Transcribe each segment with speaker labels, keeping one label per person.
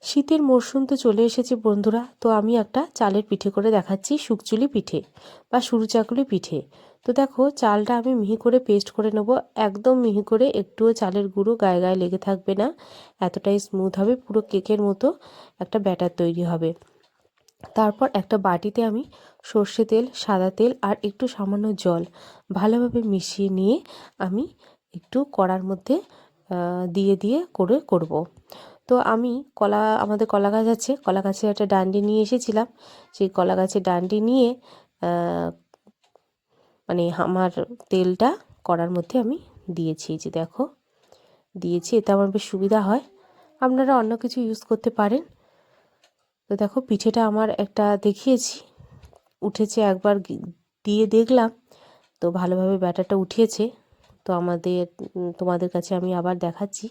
Speaker 1: শীতের মরশুম তো চলে এসেছে বন্ধুরা, তো আমি একটা চালের পিঠে করে দেখাচ্ছি, শুকচুলি পিঠে বা সরু চাকুলি পিঠে। তো দেখো, চালটা আমি মিহি করে পেস্ট করে নেব, একদম মিহি করে, একটুও চালের গুঁড়ো গায়ে গায়ে লেগে থাকবে না, এতটাই স্মুথ হবে, পুরো কেকের মতো একটা ব্যাটার তৈরি হবে। তারপর একটা বাটিতে আমি সর্ষে তেল, সাদা তেল আর একটু সামান্য জল ভালোভাবে মিশিয়ে নিয়ে আমি একটু কড়ার মধ্যে দিয়ে দিয়ে করব। তো আমি আমাদের কলা গাছ আছে, কলা গাছে একটা ডান্ডি নিয়ে এসেছিলাম, সেই কলা গাছের ডান্ডি নিয়ে মানে আমার তেলটা কড়ার মধ্যে আমি দিয়েছি, যে দেখো দিয়েছি, এতে আমার বেশ সুবিধা হয়। আপনারা অন্য কিছু ইউজ করতে পারেন। তো দেখো, পিঠেটা আমার একটা দেখিয়েছি, উঠেছে, একবার দিয়ে দেখলাম তো ভালোভাবে ব্যাটারটা উঠিয়েছে। তো তোমাদের কাছে আমি আবার দেখাচ্ছি।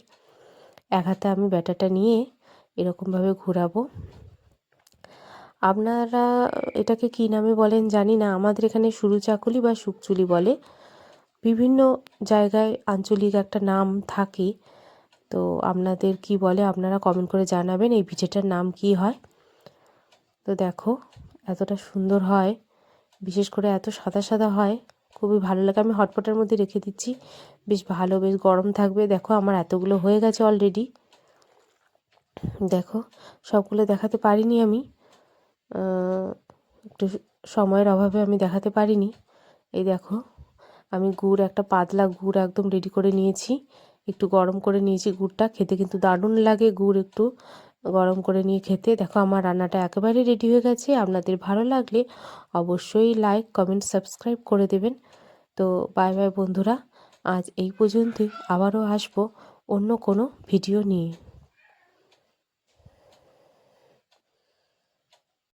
Speaker 1: এক হাতে আমি ব্যাটারটা নিয়ে এরকমভাবে ঘোরাবো। আপনারা এটাকে কী নামে বলেন জানি না, আমাদের এখানে সরু চাকুলি বা শুকচুলি বলে, বিভিন্ন জায়গায় আঞ্চলিক একটা নাম থাকে। তো আপনাদের কি বলে আপনারা কমেন্ট করে জানাবেন, এই পিঠেটার নাম কি হয়। তো দেখো, এতটা সুন্দর হয়, বিশেষ করে এত সাদা সাদা হয়, খুবই ভালো লাগে। আমি হটপটের মধ্যে রেখে দিচ্ছি, বেশ ভালো, বেশ গরম থাকবে। দেখো, আমার এতগুলো হয়ে গেছে অলরেডি। দেখো, সবগুলো দেখাতে পারিনি আমি, একটু সময়ের অভাবে আমি দেখাতে পারিনি। এই দেখো, আমি একটা পাতলা গুড় একদম রেডি করে নিয়েছি, একটু গরম করে নিয়েছি গুড়টা, খেতে কিন্তু দারুণ লাগে গুড় একটু গরম করে নিয়ে খেতে। দেখো, আমার রান্নাটা একেবারে রেডি হয়ে গেছে। আপনাদের ভালো লাগলে অবশ্যই লাইক, কমেন্ট, সাবস্ক্রাইব করে দেবেন। তো বাই বাই বন্ধুরা, আজ এই পর্যন্তই, আবারও আসবো অন্য কোনো ভিডিও নিয়ে।